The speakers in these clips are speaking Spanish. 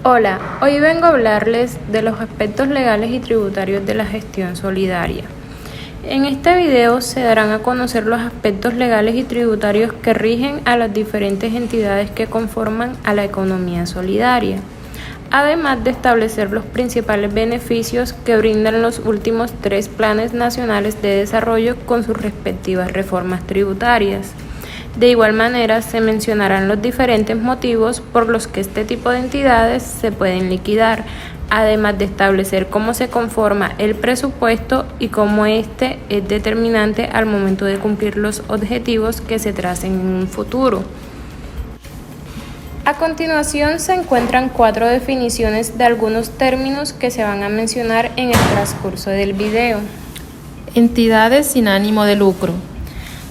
Hola, hoy vengo a hablarles de los aspectos legales y tributarios de la gestión solidaria. En este video se darán a conocer los aspectos legales y tributarios que rigen a las diferentes entidades que conforman a la economía solidaria, además de establecer los principales beneficios que brindan los últimos 3 planes nacionales de desarrollo con sus respectivas reformas tributarias. De igual manera, se mencionarán los diferentes motivos por los que este tipo de entidades se pueden liquidar, además de establecer cómo se conforma el presupuesto y cómo este es determinante al momento de cumplir los objetivos que se tracen en un futuro. A continuación se encuentran 4 definiciones de algunos términos que se van a mencionar en el transcurso del video. Entidades sin ánimo de lucro.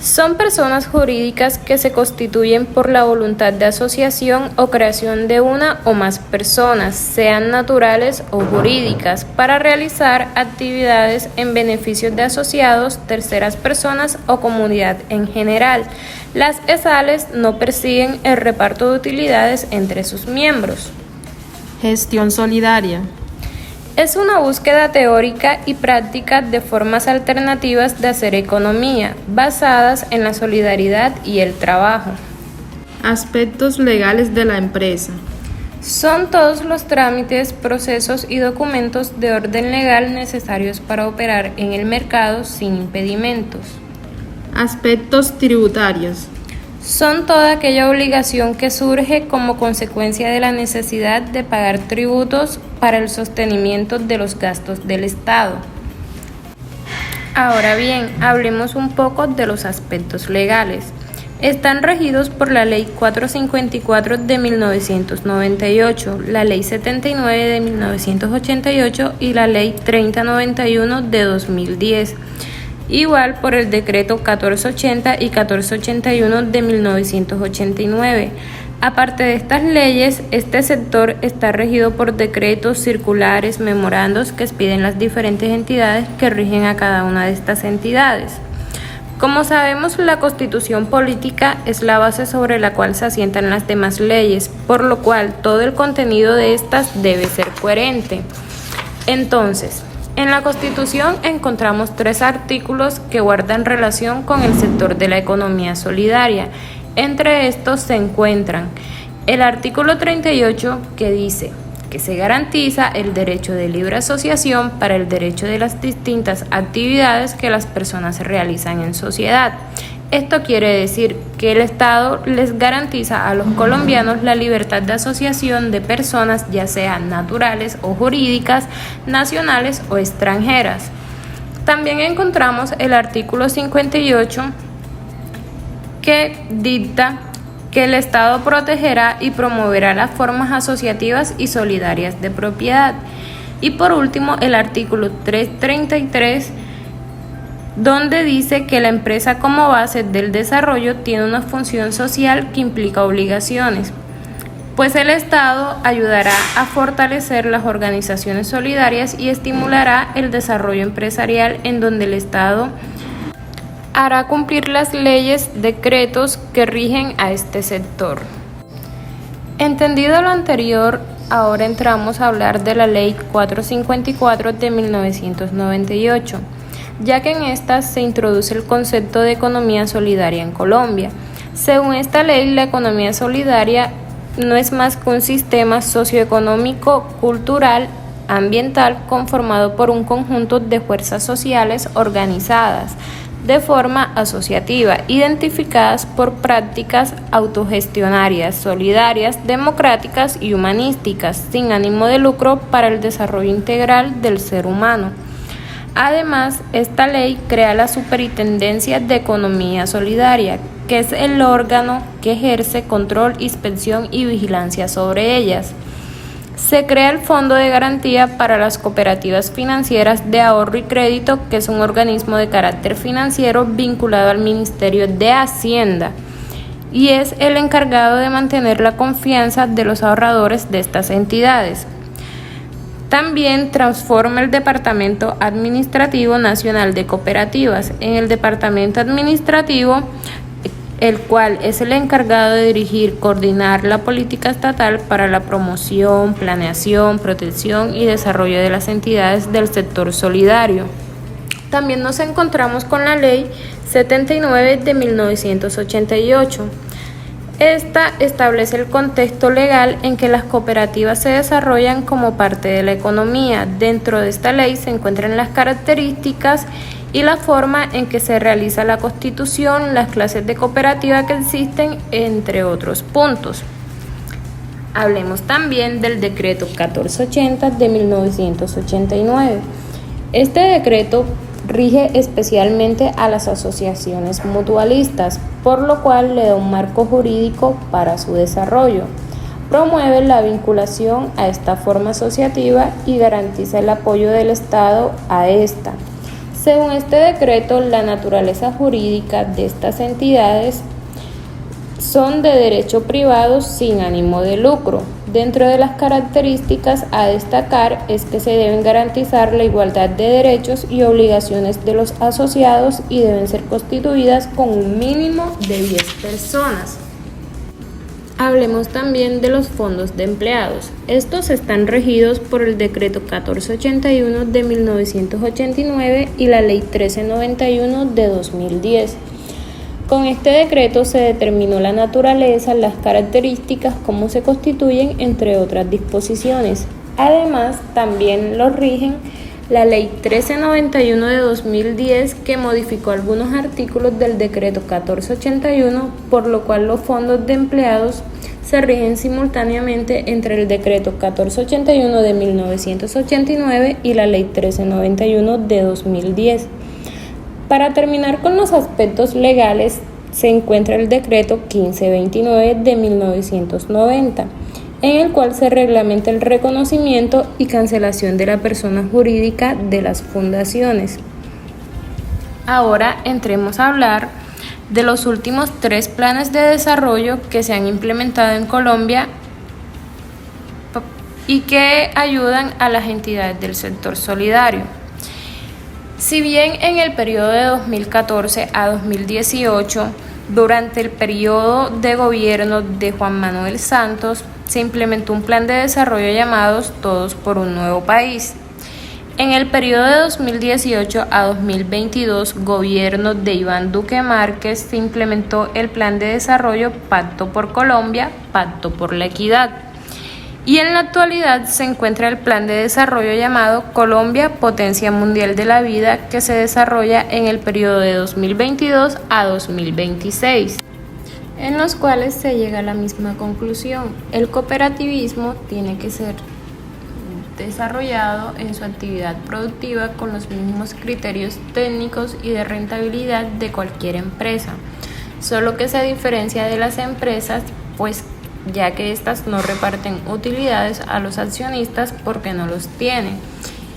Son personas jurídicas que se constituyen por la voluntad de asociación o creación de una o más personas, sean naturales o jurídicas, para realizar actividades en beneficio de asociados, terceras personas o comunidad en general. Las ESALes no persiguen el reparto de utilidades entre sus miembros. Gestión solidaria. Es una búsqueda teórica y práctica de formas alternativas de hacer economía, basadas en la solidaridad y el trabajo. Aspectos legales de la empresa. Son todos los trámites, procesos y documentos de orden legal necesarios para operar en el mercado sin impedimentos. Aspectos tributarios. Son toda aquella obligación que surge como consecuencia de la necesidad de pagar tributos para el sostenimiento de los gastos del Estado. Ahora bien, hablemos un poco de los aspectos legales. Están regidos por la Ley 454 de 1998, la Ley 79 de 1988 y la Ley 3091 de 2010. Igual por el decreto 1480 y 1481 de 1989. Aparte de estas leyes, este sector está regido por decretos, circulares, memorandos que expiden las diferentes entidades que rigen a cada una de estas entidades. Como sabemos, la Constitución política es la base sobre la cual se asientan las demás leyes, por lo cual todo el contenido de estas debe ser coherente. Entonces, en la Constitución encontramos 3 artículos que guardan relación con el sector de la economía solidaria. Entre estos se encuentran el artículo 38, que dice que se garantiza el derecho de libre asociación para el derecho de las distintas actividades que las personas realizan en sociedad. Esto quiere decir que el Estado les garantiza a los colombianos la libertad de asociación de personas, ya sean naturales o jurídicas, nacionales o extranjeras. También encontramos el artículo 58, que dicta que el Estado protegerá y promoverá las formas asociativas y solidarias de propiedad. Y por último, el artículo 333, donde dice que la empresa como base del desarrollo tiene una función social que implica obligaciones, pues el Estado ayudará a fortalecer las organizaciones solidarias y estimulará el desarrollo empresarial, en donde el Estado hará cumplir las leyes, decretos que rigen a este sector. Entendido lo anterior, ahora entramos a hablar de la Ley 454 de 1998. Ya que en esta se introduce el concepto de economía solidaria en Colombia. Según esta ley, la economía solidaria no es más que un sistema socioeconómico, cultural, ambiental, conformado por un conjunto de fuerzas sociales organizadas de forma asociativa, identificadas por prácticas autogestionarias, solidarias, democráticas y humanísticas, sin ánimo de lucro, para el desarrollo integral del ser humano. Además, esta ley crea la Superintendencia de Economía Solidaria, que es el órgano que ejerce control, inspección y vigilancia sobre ellas. Se crea el Fondo de Garantía para las Cooperativas Financieras de Ahorro y Crédito, que es un organismo de carácter financiero vinculado al Ministerio de Hacienda y es el encargado de mantener la confianza de los ahorradores de estas entidades. También transforma el Departamento Administrativo Nacional de Cooperativas. En el Departamento Administrativo el cual es el encargado de dirigir, coordinar la política estatal para la promoción, planeación, protección y desarrollo de las entidades del sector solidario. También nos encontramos con la Ley 79 de 1988. Esta establece el contexto legal en que las cooperativas se desarrollan como parte de la economía. Dentro de esta ley se encuentran las características y la forma en que se realiza la constitución, las clases de cooperativa que existen, entre otros puntos. Hablemos también del decreto 1480 de 1989. Este decreto rige especialmente a las asociaciones mutualistas, por lo cual le da un marco jurídico para su desarrollo. Promueve la vinculación a esta forma asociativa y garantiza el apoyo del Estado a esta. Según este decreto, la naturaleza jurídica de estas entidades son de derecho privado sin ánimo de lucro. Dentro de las características a destacar es que se deben garantizar la igualdad de derechos y obligaciones de los asociados y deben ser constituidas con un mínimo de 10 personas. Hablemos también de los fondos de empleados. Estos están regidos por el Decreto 1481 de 1989 y la Ley 1391 de 2010. Con este decreto se determinó la naturaleza, las características, cómo se constituyen, entre otras disposiciones. Además, también lo rigen la Ley 1391 de 2010, que modificó algunos artículos del Decreto 1481, por lo cual los fondos de empleados se rigen simultáneamente entre el Decreto 1481 de 1989 y la Ley 1391 de 2010. Para terminar con los aspectos legales, se encuentra el Decreto 1529 de 1990, en el cual se reglamenta el reconocimiento y cancelación de la persona jurídica de las fundaciones. Ahora entremos a hablar de los últimos 3 planes de desarrollo que se han implementado en Colombia y que ayudan a las entidades del sector solidario. Si bien en el periodo de 2014 a 2018, durante el periodo de gobierno de Juan Manuel Santos, se implementó un plan de desarrollo llamado Todos por un Nuevo País. En el periodo de 2018 a 2022, gobierno de Iván Duque Márquez, se implementó el plan de desarrollo Pacto por Colombia, Pacto por la Equidad. Y en la actualidad se encuentra el plan de desarrollo llamado Colombia, Potencia Mundial de la Vida, que se desarrolla en el periodo de 2022 a 2026, en los cuales se llega a la misma conclusión. El cooperativismo tiene que ser desarrollado en su actividad productiva con los mismos criterios técnicos y de rentabilidad de cualquier empresa, solo que se diferencia de las empresas, pues ya que éstas no reparten utilidades a los accionistas porque no los tienen,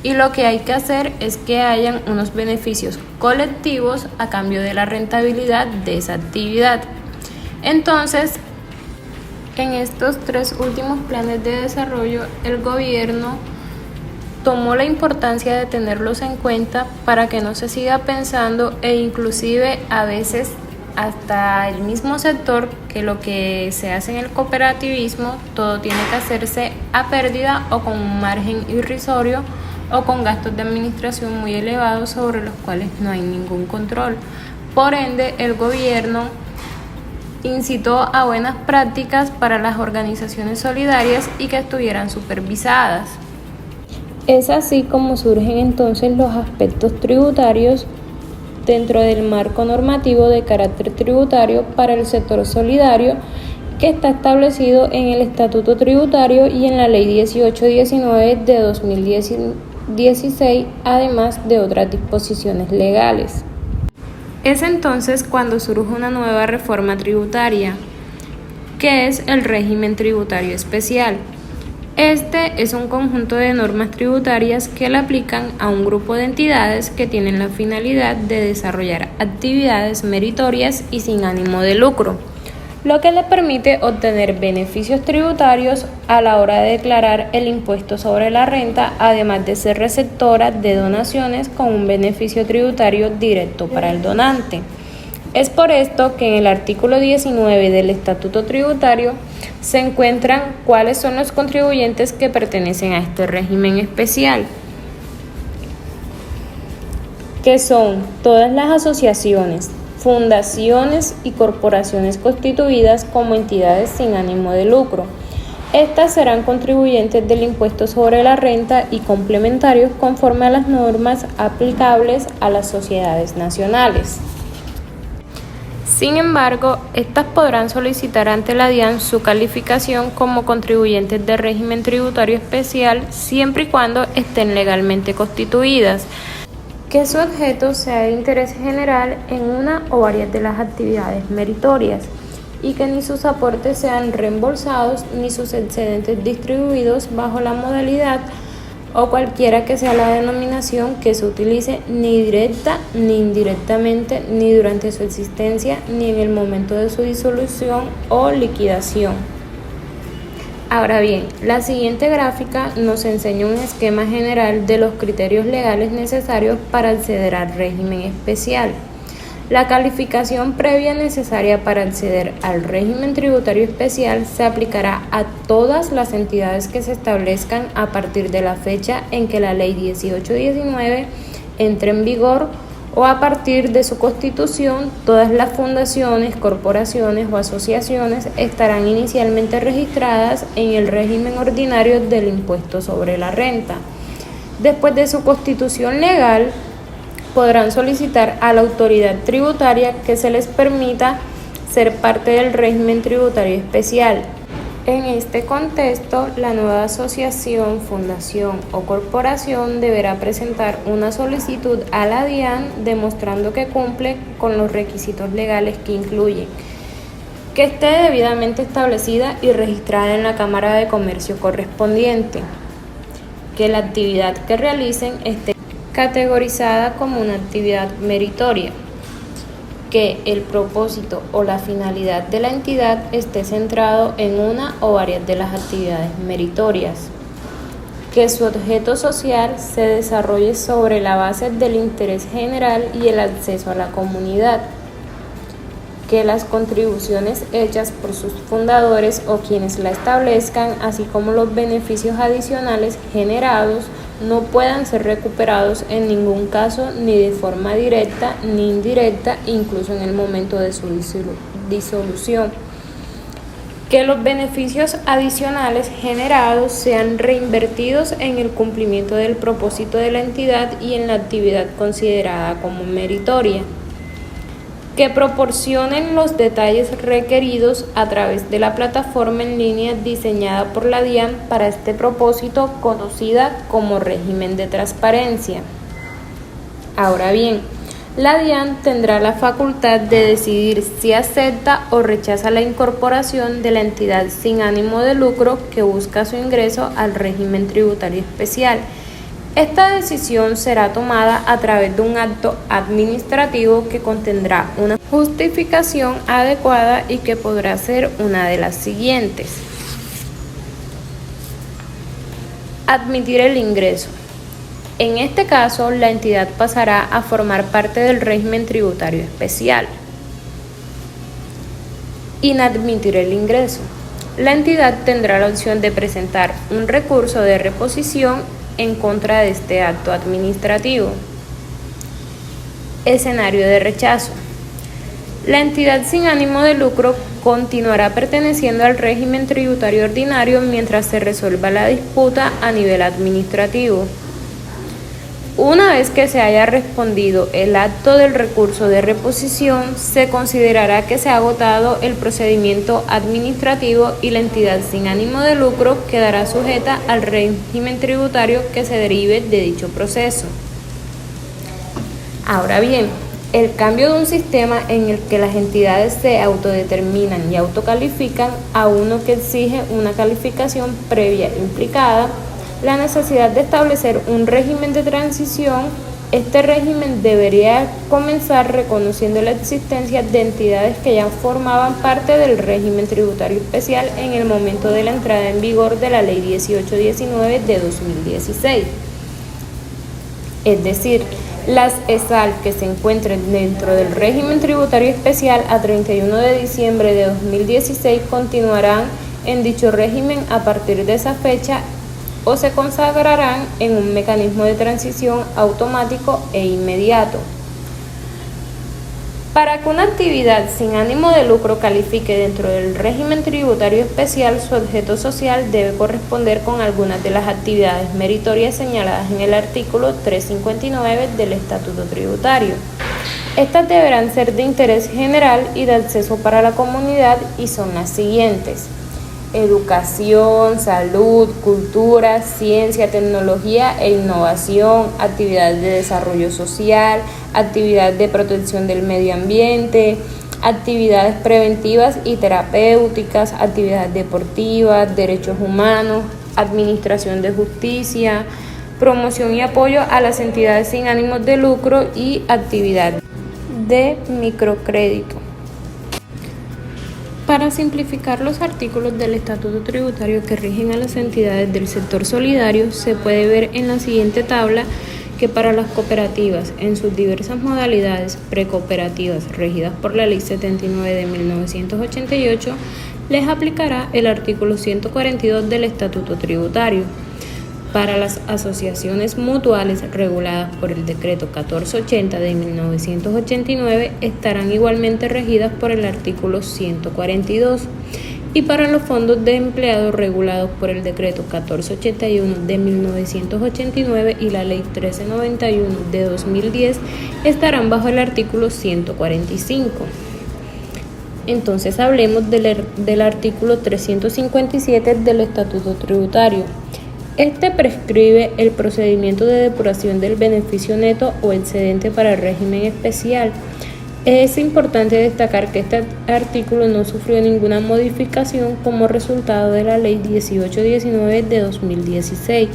y lo que hay que hacer es que hayan unos beneficios colectivos a cambio de la rentabilidad de esa actividad. Entonces, en estos 3 últimos planes de desarrollo, el gobierno tomó la importancia de tenerlos en cuenta para que no se siga pensando, e inclusive a veces hasta el mismo sector, que lo que se hace en el cooperativismo todo tiene que hacerse a pérdida o con un margen irrisorio o con gastos de administración muy elevados sobre los cuales no hay ningún control. Por ende, el gobierno incitó a buenas prácticas para las organizaciones solidarias y que estuvieran supervisadas. Es así como surgen entonces los aspectos tributarios dentro del marco normativo de carácter tributario para el sector solidario, que está establecido en el Estatuto Tributario y en la Ley 1819 de 2016, además de otras disposiciones legales. Es entonces cuando surge una nueva reforma tributaria, que es el régimen tributario especial. Este es un conjunto de normas tributarias que le aplican a un grupo de entidades que tienen la finalidad de desarrollar actividades meritorias y sin ánimo de lucro, lo que le permite obtener beneficios tributarios a la hora de declarar el impuesto sobre la renta, además de ser receptora de donaciones con un beneficio tributario directo para el donante. Es por esto que en el artículo 19 del Estatuto Tributario se encuentran cuáles son los contribuyentes que pertenecen a este régimen especial, que son todas las asociaciones, fundaciones y corporaciones constituidas como entidades sin ánimo de lucro. Estas serán contribuyentes del impuesto sobre la renta y complementarios conforme a las normas aplicables a las sociedades nacionales. Sin embargo, estas podrán solicitar ante la DIAN su calificación como contribuyentes de régimen tributario especial siempre y cuando estén legalmente constituidas, que su objeto sea de interés general en una o varias de las actividades meritorias y que ni sus aportes sean reembolsados ni sus excedentes distribuidos bajo la modalidad o cualquiera que sea la denominación que se utilice ni directa ni indirectamente ni durante su existencia ni en el momento de su disolución o liquidación. Ahora bien, la siguiente gráfica nos enseña un esquema general de los criterios legales necesarios para acceder al régimen especial. La calificación previa necesaria para acceder al régimen tributario especial se aplicará a todas las entidades que se establezcan a partir de la fecha en que la Ley 1819 entre en vigor o a partir de su constitución. Todas las fundaciones, corporaciones o asociaciones estarán inicialmente registradas en el régimen ordinario del impuesto sobre la renta. Después de su constitución legal, podrán solicitar a la autoridad tributaria que se les permita ser parte del régimen tributario especial. En este contexto, la nueva asociación, fundación o corporación deberá presentar una solicitud a la DIAN demostrando que cumple con los requisitos legales que incluyen que esté debidamente establecida y registrada en la Cámara de Comercio correspondiente, que la actividad que realicen esté categorizada como una actividad meritoria, que el propósito o la finalidad de la entidad esté centrado en una o varias de las actividades meritorias, que su objeto social se desarrolle sobre la base del interés general y el acceso a la comunidad, que las contribuciones hechas por sus fundadores o quienes la establezcan, así como los beneficios adicionales generados, no puedan ser recuperados en ningún caso ni de forma directa ni indirecta, incluso en el momento de su disolución. Que los beneficios adicionales generados sean reinvertidos en el cumplimiento del propósito de la entidad y en la actividad considerada como meritoria. Que proporcionen los detalles requeridos a través de la plataforma en línea diseñada por la DIAN para este propósito, conocida como régimen de transparencia. Ahora bien, la DIAN tendrá la facultad de decidir si acepta o rechaza la incorporación de la entidad sin ánimo de lucro que busca su ingreso al régimen tributario especial. Esta decisión será tomada a través de un acto administrativo que contendrá una justificación adecuada y que podrá ser una de las siguientes. Admitir el ingreso. En este caso, la entidad pasará a formar parte del régimen tributario especial. Inadmitir el ingreso. La entidad tendrá la opción de presentar un recurso de reposición en contra de este acto administrativo. Escenario de rechazo. La entidad sin ánimo de lucro continuará perteneciendo al régimen tributario ordinario mientras se resuelva la disputa a nivel administrativo. Una vez que se haya respondido el acto del recurso de reposición, se considerará que se ha agotado el procedimiento administrativo y la entidad sin ánimo de lucro quedará sujeta al régimen tributario que se derive de dicho proceso. Ahora bien, el cambio de un sistema en el que las entidades se autodeterminan y autocalifican a uno que exige una calificación previa implicada la necesidad de establecer un régimen de transición. Este régimen debería comenzar reconociendo la existencia de entidades que ya formaban parte del régimen tributario especial en el momento de la entrada en vigor de la Ley 1819 de 2016. Es decir, Las ESAL que se encuentren dentro del régimen tributario especial a 31 de diciembre de 2016 continuarán en dicho régimen a partir de esa fecha o se consagrarán en un mecanismo de transición automático e inmediato. Para que una actividad sin ánimo de lucro califique dentro del régimen tributario especial, su objeto social debe corresponder con algunas de las actividades meritorias señaladas en el artículo 359 del Estatuto Tributario. Estas deberán ser de interés general y de acceso para la comunidad y son las siguientes: educación, salud, cultura, ciencia, tecnología e innovación, actividades de desarrollo social, actividades de protección del medio ambiente, actividades preventivas y terapéuticas, actividades deportivas, derechos humanos, administración de justicia, promoción y apoyo a las entidades sin ánimos de lucro y actividad de microcrédito. Para simplificar los artículos del Estatuto Tributario que rigen a las entidades del sector solidario, se puede ver en la siguiente tabla que para las cooperativas en sus diversas modalidades precooperativas regidas por la Ley 79 de 1988, les aplicará el artículo 142 del Estatuto Tributario. Para las asociaciones mutuales reguladas por el Decreto 1480 de 1989 estarán igualmente regidas por el artículo 142 y para los fondos de empleados regulados por el Decreto 1481 de 1989 y la Ley 1391 de 2010 estarán bajo el artículo 145. Entonces hablemos del artículo 357 del Estatuto Tributario. Este prescribe el procedimiento de depuración del beneficio neto o excedente para el régimen especial. Es importante destacar que este artículo no sufrió ninguna modificación como resultado de la Ley 1819 de 2016.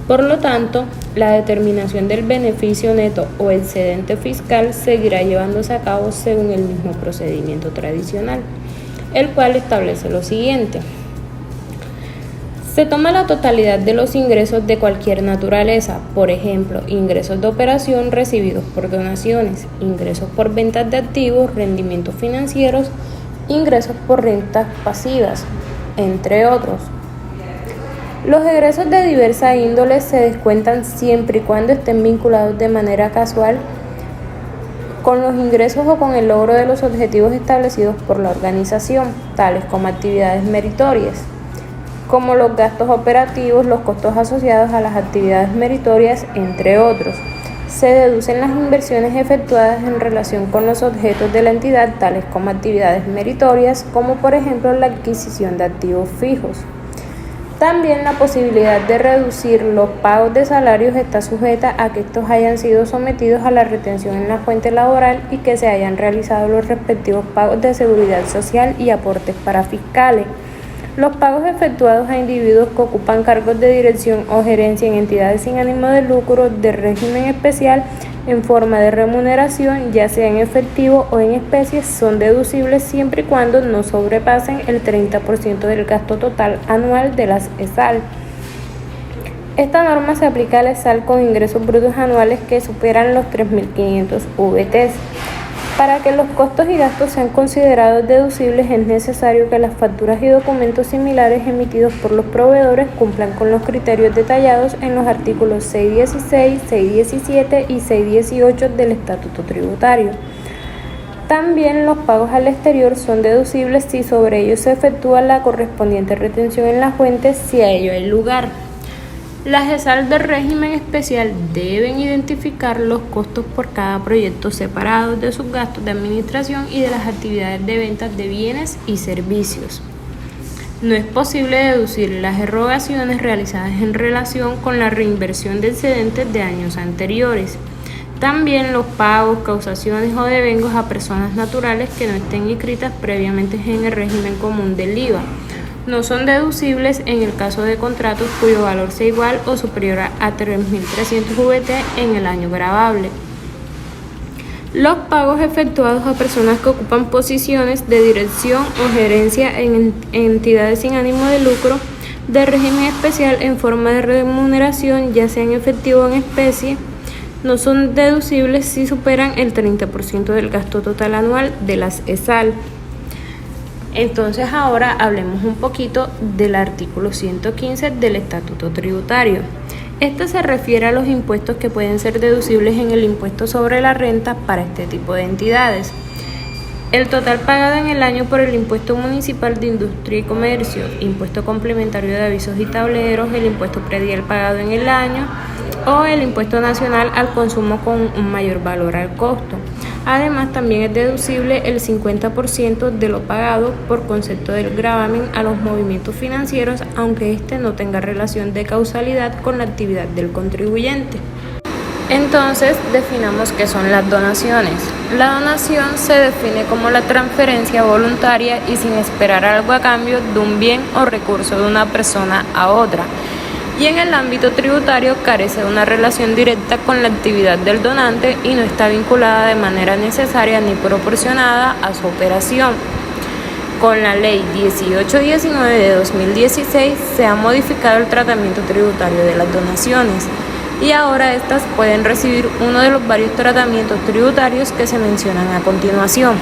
Por lo tanto, la determinación del beneficio neto o excedente fiscal seguirá llevándose a cabo según el mismo procedimiento tradicional, el cual establece lo siguiente. Se toma la totalidad de los ingresos de cualquier naturaleza, por ejemplo, ingresos de operación recibidos por donaciones, ingresos por ventas de activos, rendimientos financieros, ingresos por rentas pasivas, entre otros. Los egresos de diversa índole se descuentan siempre y cuando estén vinculados de manera casual con los ingresos o con el logro de los objetivos establecidos por la organización, tales como actividades meritorias, como los gastos operativos, los costos asociados a las actividades meritorias, entre otros. Se deducen las inversiones efectuadas en relación con los objetos de la entidad, tales como actividades meritorias, como por ejemplo la adquisición de activos fijos. También la posibilidad de reducir los pagos de salarios está sujeta a que estos hayan sido sometidos a la retención en la fuente laboral y que se hayan realizado los respectivos pagos de seguridad social y aportes para fiscales. Los pagos efectuados a individuos que ocupan cargos de dirección o gerencia en entidades sin ánimo de lucro de régimen especial en forma de remuneración, ya sea en efectivo o en especie, son deducibles siempre y cuando no sobrepasen el 30% del gasto total anual de las ESAL. Esta norma se aplica a la ESAL con ingresos brutos anuales que superan los 3.500 VTs. Para que los costos y gastos sean considerados deducibles es necesario que las facturas y documentos similares emitidos por los proveedores cumplan con los criterios detallados en los artículos 616, 617 y 618 del Estatuto Tributario. También los pagos al exterior son deducibles si sobre ellos se efectúa la correspondiente retención en la fuente, si a ello hay lugar. Las ESAL del régimen especial deben identificar los costos por cada proyecto separados de sus gastos de administración y de las actividades de ventas de bienes y servicios. No es posible deducir las erogaciones realizadas en relación con la reinversión de excedentes de años anteriores. También los pagos, causaciones o devengos a personas naturales que no estén inscritas previamente en el régimen común del IVA. No son deducibles en el caso de contratos cuyo valor sea igual o superior a 3.300 VT en el año gravable. Los pagos efectuados a personas que ocupan posiciones de dirección o gerencia en entidades sin ánimo de lucro de régimen especial en forma de remuneración, ya sea en efectivo o en especie, no son deducibles si superan el 30% del gasto total anual de las ESAL. Entonces ahora hablemos un poquito del artículo 115 del Estatuto Tributario. Este se refiere a los impuestos que pueden ser deducibles en el impuesto sobre la renta para este tipo de entidades. El total pagado en el año por el impuesto municipal de industria y comercio, impuesto complementario de avisos y tableros, el impuesto predial pagado en el año o el impuesto nacional al consumo con un mayor valor al costo. Además, también es deducible el 50% de lo pagado por concepto del gravamen a los movimientos financieros, aunque este no tenga relación de causalidad con la actividad del contribuyente. Entonces, definamos qué son las donaciones. La donación se define como la transferencia voluntaria y sin esperar algo a cambio de un bien o recurso de una persona a otra. Y en el ámbito tributario carece de una relación directa con la actividad del donante y no está vinculada de manera necesaria ni proporcionada a su operación. Con la Ley 1819 de 2016 se ha modificado el tratamiento tributario de las donaciones y ahora estas pueden recibir uno de los varios tratamientos tributarios que se mencionan a continuación.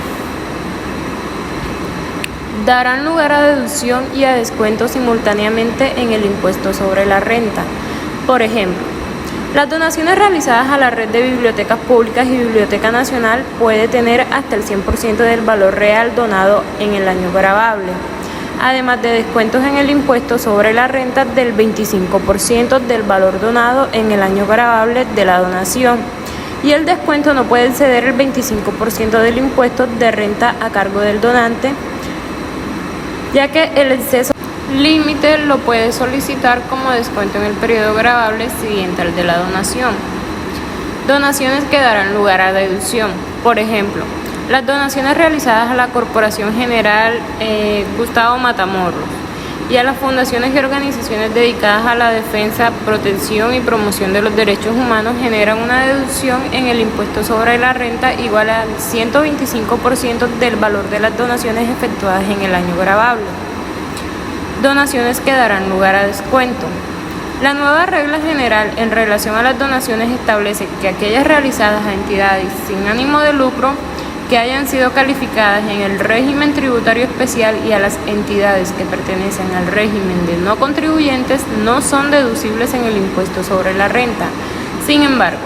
Darán lugar a deducción y a descuento simultáneamente en el impuesto sobre la renta. Por ejemplo, las donaciones realizadas a la red de bibliotecas públicas y Biblioteca Nacional puede tener hasta el 100% del valor real donado en el año gravable, además de descuentos en el impuesto sobre la renta del 25% del valor donado en el año gravable de la donación. Y el descuento no puede exceder el 25% del impuesto de renta a cargo del donante, ya que el exceso límite lo puede solicitar como descuento en el periodo gravable siguiente al de la donación. Donaciones que darán lugar a deducción. Por ejemplo, las donaciones realizadas a la Corporación General Gustavo Matamoros y a las fundaciones y organizaciones dedicadas a la defensa, protección y promoción de los derechos humanos generan una deducción en el impuesto sobre la renta igual al 125% del valor de las donaciones efectuadas en el año gravable. Donaciones que darán lugar a descuento. La nueva regla general en relación a las donaciones establece que aquellas realizadas a entidades sin ánimo de lucro que hayan sido calificadas en el régimen tributario especial y a las entidades que pertenecen al régimen de no contribuyentes no son deducibles en el impuesto sobre la renta. Sin embargo,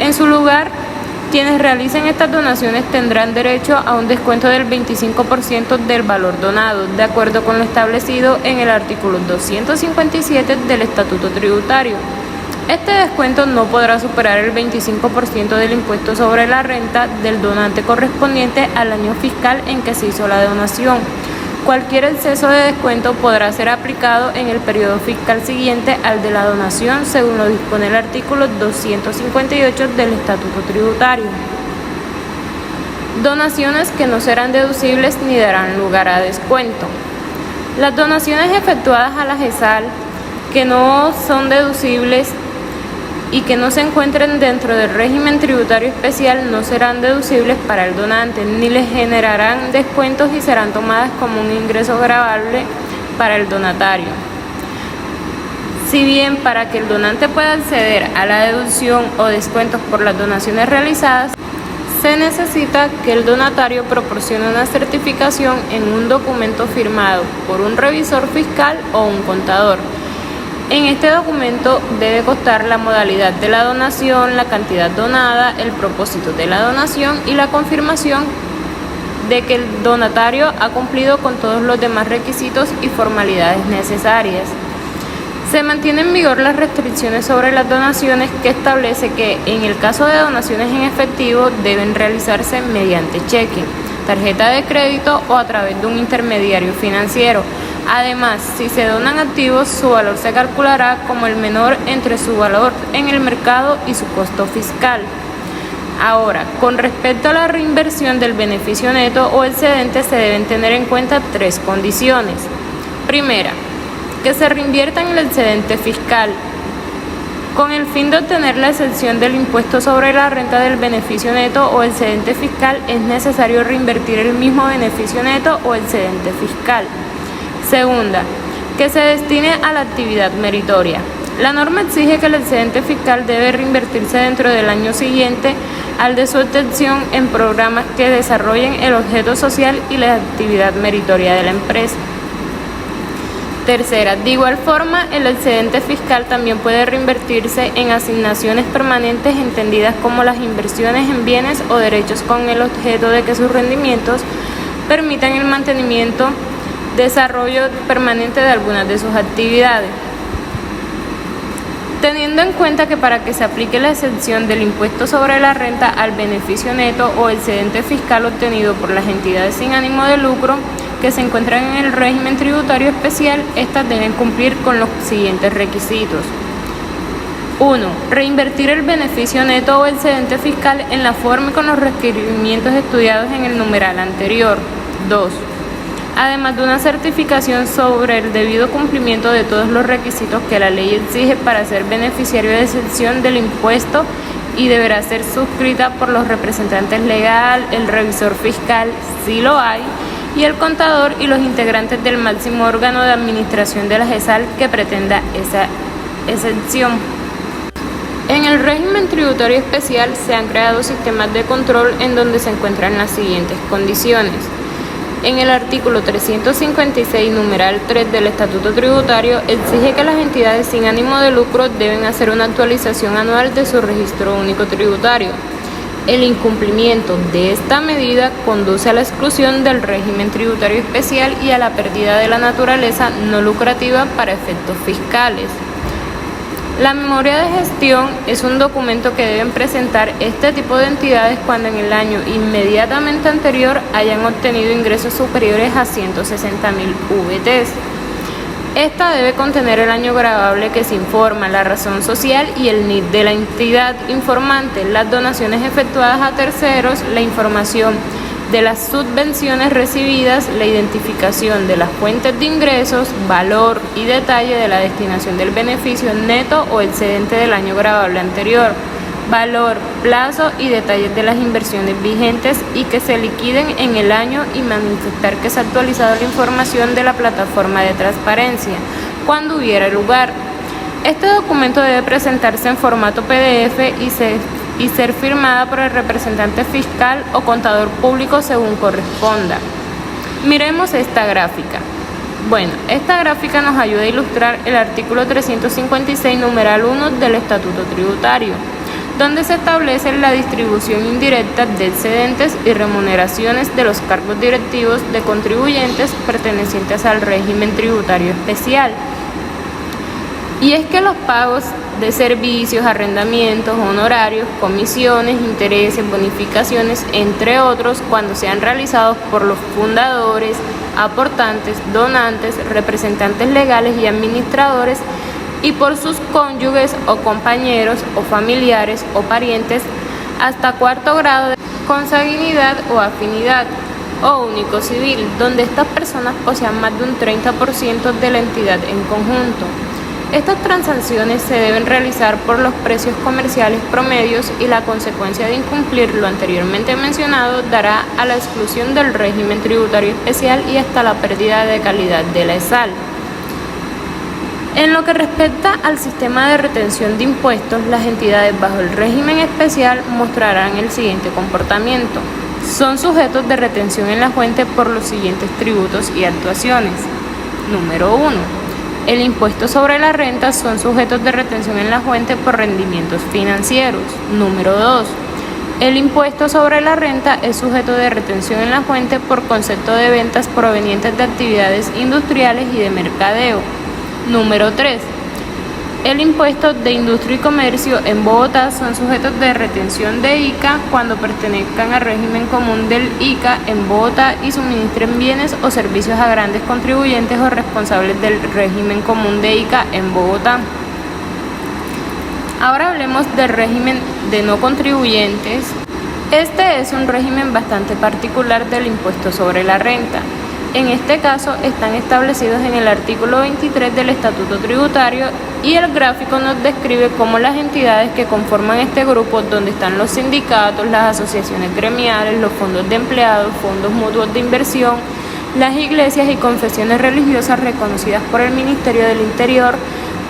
en su lugar, quienes realicen estas donaciones tendrán derecho a un descuento del 25% del valor donado, de acuerdo con lo establecido en el artículo 257 del Estatuto Tributario. Este descuento no podrá superar el 25% del impuesto sobre la renta del donante correspondiente al año fiscal en que se hizo la donación. Cualquier exceso de descuento podrá ser aplicado en el periodo fiscal siguiente al de la donación, según lo dispone el artículo 258 del Estatuto Tributario. Donaciones que no serán deducibles ni darán lugar a descuento. Las donaciones efectuadas a la ESAL que no son deducibles y que no se encuentren dentro del régimen tributario especial no serán deducibles para el donante, ni le generarán descuentos y serán tomadas como un ingreso gravable para el donatario. Si bien para que el donante pueda acceder a la deducción o descuentos por las donaciones realizadas, se necesita que el donatario proporcione una certificación en un documento firmado por un revisor fiscal o un contador. En este documento debe constar la modalidad de la donación, la cantidad donada, el propósito de la donación y la confirmación de que el donatario ha cumplido con todos los demás requisitos y formalidades necesarias. Se mantienen en vigor las restricciones sobre las donaciones que establece que en el caso de donaciones en efectivo deben realizarse mediante cheque, tarjeta de crédito o a través de un intermediario financiero. Además, si se donan activos, su valor se calculará como el menor entre su valor en el mercado y su costo fiscal. Ahora, con respecto a la reinversión del beneficio neto o excedente, se deben tener en cuenta tres condiciones. Primera, que se reinvierta en el excedente fiscal. Con el fin de obtener la exención del impuesto sobre la renta del beneficio neto o excedente fiscal, es necesario reinvertir el mismo beneficio neto o excedente fiscal. Segunda, que se destine a la actividad meritoria. La norma exige que el excedente fiscal debe reinvertirse dentro del año siguiente al de su obtención en programas que desarrollen el objeto social y la actividad meritoria de la empresa. Tercera, de igual forma, el excedente fiscal también puede reinvertirse en asignaciones permanentes entendidas como las inversiones en bienes o derechos con el objeto de que sus rendimientos permitan el mantenimiento, desarrollo permanente de algunas de sus actividades. Teniendo en cuenta que para que se aplique la exención del impuesto sobre la renta al beneficio neto o excedente fiscal obtenido por las entidades sin ánimo de lucro que se encuentran en el régimen tributario especial, estas deben cumplir con los siguientes requisitos. 1. Reinvertir el beneficio neto o excedente fiscal en la forma y con los requerimientos estudiados en el numeral anterior. 2. Además de una certificación sobre el debido cumplimiento de todos los requisitos que la ley exige para ser beneficiario de exención del impuesto y deberá ser suscrita por los representantes legales, el revisor fiscal, si lo hay, y el contador y los integrantes del máximo órgano de administración de la GESAL que pretenda esa exención. En el régimen tributario especial se han creado sistemas de control en donde se encuentran las siguientes condiciones. En el artículo 356, numeral 3 del Estatuto Tributario, exige que las entidades sin ánimo de lucro deben hacer una actualización anual de su registro único tributario. El incumplimiento de esta medida conduce a la exclusión del régimen tributario especial y a la pérdida de la naturaleza no lucrativa para efectos fiscales. La memoria de gestión es un documento que deben presentar este tipo de entidades cuando en el año inmediatamente anterior hayan obtenido ingresos superiores a 160.000 VTs. Esta debe contener el año gravable que se informa, la razón social y el NID de la entidad informante, las donaciones efectuadas a terceros, la información de las subvenciones recibidas, la identificación de las fuentes de ingresos, valor y detalle de la destinación del beneficio neto o excedente del año gravable anterior, valor, plazo y detalles de las inversiones vigentes y que se liquiden en el año y manifestar que se ha actualizado la información de la plataforma de transparencia cuando hubiera lugar. Este documento debe presentarse en formato PDF y ser firmada por el representante fiscal o contador público según corresponda. Miremos esta gráfica. Bueno, esta gráfica nos ayuda a ilustrar el artículo 356, numeral 1 del Estatuto Tributario, donde se establece la distribución indirecta de excedentes y remuneraciones de los cargos directivos de contribuyentes pertenecientes al régimen tributario especial. Y es que los pagos de servicios, arrendamientos, honorarios, comisiones, intereses, bonificaciones, entre otros, cuando sean realizados por los fundadores, aportantes, donantes, representantes legales y administradores, y por sus cónyuges o compañeros o familiares o parientes hasta cuarto grado de consanguinidad o afinidad, o único civil, donde estas personas posean más de un 30% de la entidad en conjunto. Estas transacciones se deben realizar por los precios comerciales promedios y la consecuencia de incumplir lo anteriormente mencionado dará a la exclusión del régimen tributario especial y hasta la pérdida de calidad de la ESAL. En lo que respecta al sistema de retención de impuestos, las entidades bajo el régimen especial mostrarán el siguiente comportamiento. Son sujetos de retención en la fuente por los siguientes tributos y actuaciones. Número 1. El impuesto sobre la renta son sujetos de retención en la fuente por rendimientos financieros. Número 2. El impuesto sobre la renta es sujeto de retención en la fuente por concepto de ventas provenientes de actividades industriales y de mercadeo. Número 3. El impuesto de industria y comercio en Bogotá son sujetos de retención de ICA cuando pertenezcan al régimen común del ICA en Bogotá y suministren bienes o servicios a grandes contribuyentes o responsables del régimen común de ICA en Bogotá. Ahora hablemos del régimen de no contribuyentes. Este es un régimen bastante particular del impuesto sobre la renta. En este caso están establecidos en el artículo 23 del Estatuto Tributario y el gráfico nos describe cómo las entidades que conforman este grupo, donde están los sindicatos, las asociaciones gremiales, los fondos de empleados, fondos mutuos de inversión, las iglesias y confesiones religiosas reconocidas por el Ministerio del Interior,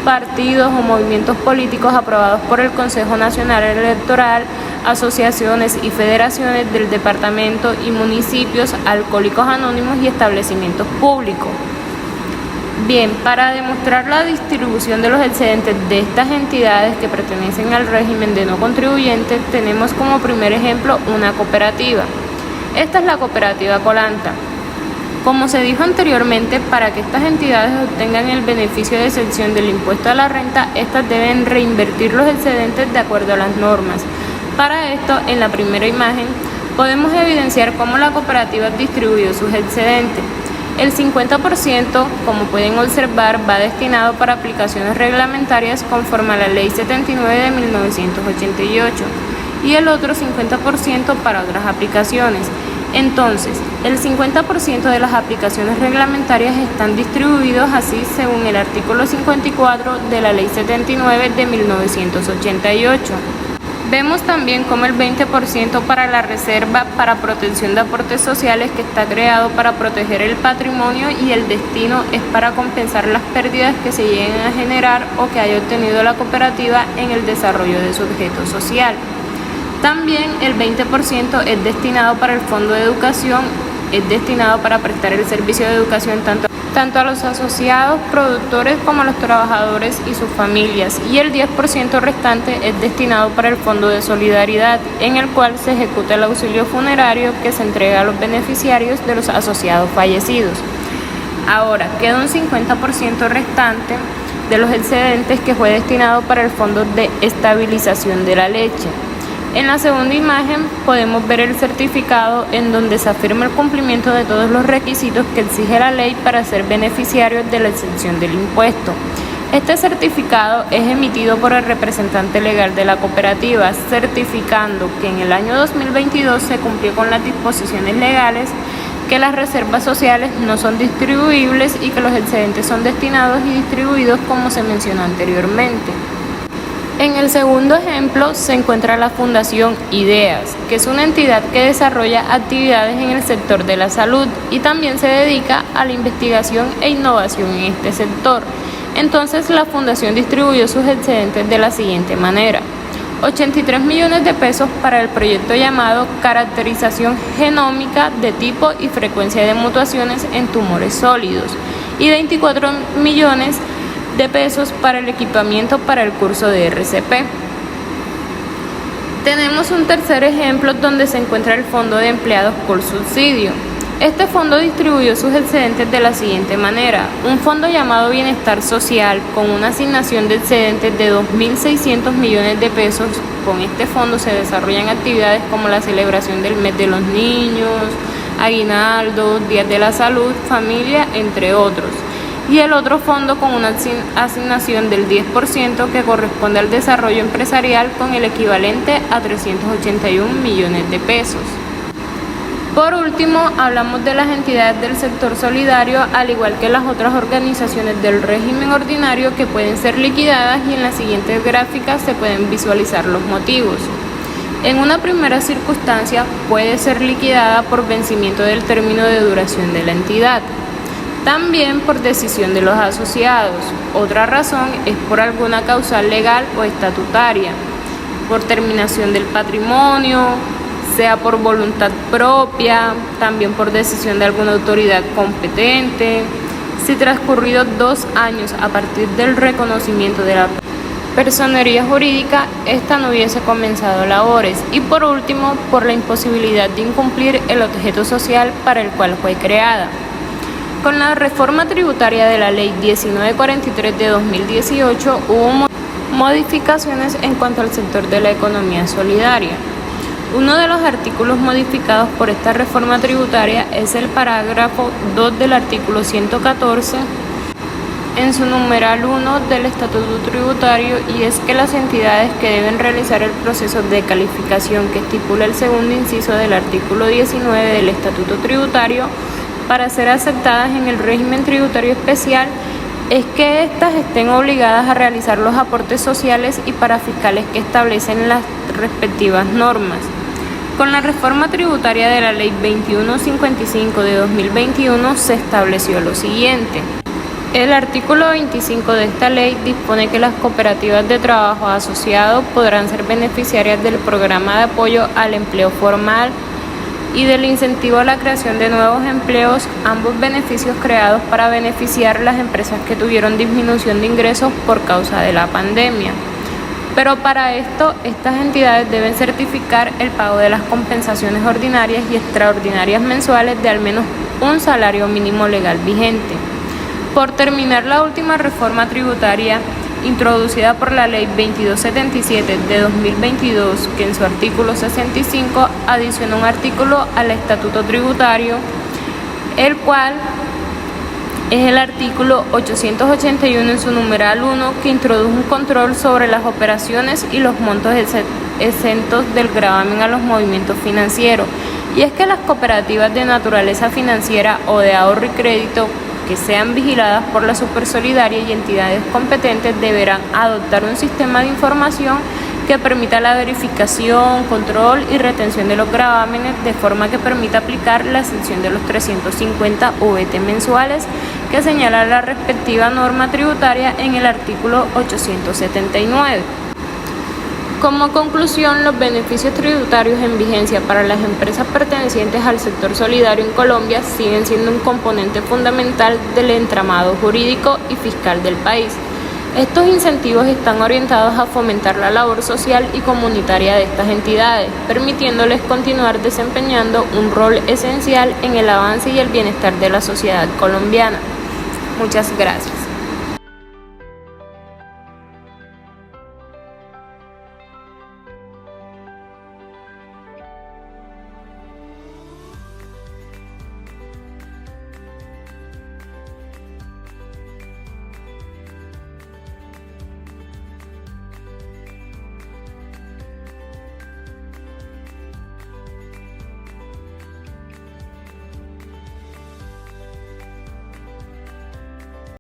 partidos o movimientos políticos aprobados por el Consejo Nacional Electoral, asociaciones y federaciones del departamento y municipios, alcohólicos anónimos y establecimientos públicos. Bien, para demostrar la distribución de los excedentes de estas entidades que pertenecen al régimen de no contribuyentes, tenemos como primer ejemplo una cooperativa. Esta es la cooperativa Colanta. Como se dijo anteriormente, para que estas entidades obtengan el beneficio de exención del impuesto a la renta, estas deben reinvertir los excedentes de acuerdo a las normas. Para esto, en la primera imagen, podemos evidenciar cómo la cooperativa distribuyó sus excedentes. El 50%, como pueden observar, va destinado para aplicaciones reglamentarias conforme a la Ley 79 de 1988 y el otro 50% para otras aplicaciones. Entonces, el 50% de las aplicaciones reglamentarias están distribuidos así según el artículo 54 de la Ley 79 de 1988. Vemos también como el 20% para la reserva para protección de aportes sociales, que está creado para proteger el patrimonio, y el destino es para compensar las pérdidas que se lleguen a generar o que haya obtenido la cooperativa en el desarrollo de su objeto social. También el 20% es destinado para el Fondo de Educación, es destinado para prestar el servicio de educación tanto a los asociados, productores como a los trabajadores y sus familias, y el 10% restante es destinado para el Fondo de Solidaridad, en el cual se ejecuta el auxilio funerario que se entrega a los beneficiarios de los asociados fallecidos. Ahora, queda un 50% restante de los excedentes que fue destinado para el Fondo de Estabilización de la Leche. En la segunda imagen podemos ver el certificado en donde se afirma el cumplimiento de todos los requisitos que exige la ley para ser beneficiarios de la exención del impuesto. Este certificado es emitido por el representante legal de la cooperativa, certificando que en el año 2022 se cumplió con las disposiciones legales, que las reservas sociales no son distribuibles y que los excedentes son destinados y distribuidos como se mencionó anteriormente. En el segundo ejemplo se encuentra la Fundación IDEAS, que es una entidad que desarrolla actividades en el sector de la salud y también se dedica a la investigación e innovación en este sector. Entonces la fundación distribuyó sus excedentes de la siguiente manera: 83 millones de pesos para el proyecto llamado Caracterización Genómica de tipo y frecuencia de mutaciones en tumores sólidos y 24 millones de pesos para el equipamiento para el curso de RCP. Tenemos un tercer ejemplo donde se encuentra el Fondo de Empleados por Subsidio. Este fondo distribuyó sus excedentes de la siguiente manera: un fondo llamado Bienestar Social con una asignación de excedentes de 2.600 millones de pesos. Con este fondo se desarrollan actividades como la celebración del mes de los niños, aguinaldo, días de la salud, familia, entre otros. Y el otro fondo con una asignación del 10% que corresponde al desarrollo empresarial con el equivalente a 381 millones de pesos. Por último, hablamos de las entidades del sector solidario, al igual que las otras organizaciones del régimen ordinario, que pueden ser liquidadas, y en las siguientes gráficas se pueden visualizar los motivos. En una primera circunstancia puede ser liquidada por vencimiento del término de duración de la entidad. También por decisión de los asociados. Otra razón es por alguna causal legal o estatutaria, por terminación del patrimonio, sea por voluntad propia, también por decisión de alguna autoridad competente, si transcurridos 2 años a partir del reconocimiento de la personería jurídica, ésta no hubiese comenzado labores, y por último, por la imposibilidad de incumplir el objeto social para el cual fue creada. Con la reforma tributaria de la Ley 1943 de 2018 hubo modificaciones en cuanto al sector de la economía solidaria. Uno de los artículos modificados por esta reforma tributaria es el parágrafo 2 del artículo 114 en su numeral 1 del Estatuto Tributario, y es que las entidades que deben realizar el proceso de calificación que estipula el segundo inciso del artículo 19 del Estatuto Tributario para ser aceptadas en el régimen tributario especial es que éstas estén obligadas a realizar los aportes sociales y parafiscales que establecen las respectivas normas. Con la reforma tributaria de la Ley 2155 de 2021 se estableció lo siguiente: El artículo 25 de esta ley dispone que las cooperativas de trabajo asociado podrán ser beneficiarias del programa de apoyo al empleo formal y del incentivo a la creación de nuevos empleos, ambos beneficios creados para beneficiar las empresas que tuvieron disminución de ingresos por causa de la pandemia. Pero para esto, estas entidades deben certificar el pago de las compensaciones ordinarias y extraordinarias mensuales de al menos un salario mínimo legal vigente. Por terminar, la última reforma tributaria introducida por la Ley 2277 de 2022, que en su artículo 65 adiciona un artículo al Estatuto Tributario, el cual es el artículo 881 en su numeral 1, que introduce un control sobre las operaciones y los montos exentos del gravamen a los movimientos financieros. Y es que las cooperativas de naturaleza financiera o de ahorro y crédito que sean vigiladas por la Supersolidaria y entidades competentes deberán adoptar un sistema de información que permita la verificación, control y retención de los gravámenes de forma que permita aplicar la exención de los 350 VT mensuales que señala la respectiva norma tributaria en el artículo 879. Como conclusión, los beneficios tributarios en vigencia para las empresas pertenecientes al sector solidario en Colombia siguen siendo un componente fundamental del entramado jurídico y fiscal del país. Estos incentivos están orientados a fomentar la labor social y comunitaria de estas entidades, permitiéndoles continuar desempeñando un rol esencial en el avance y el bienestar de la sociedad colombiana. Muchas gracias.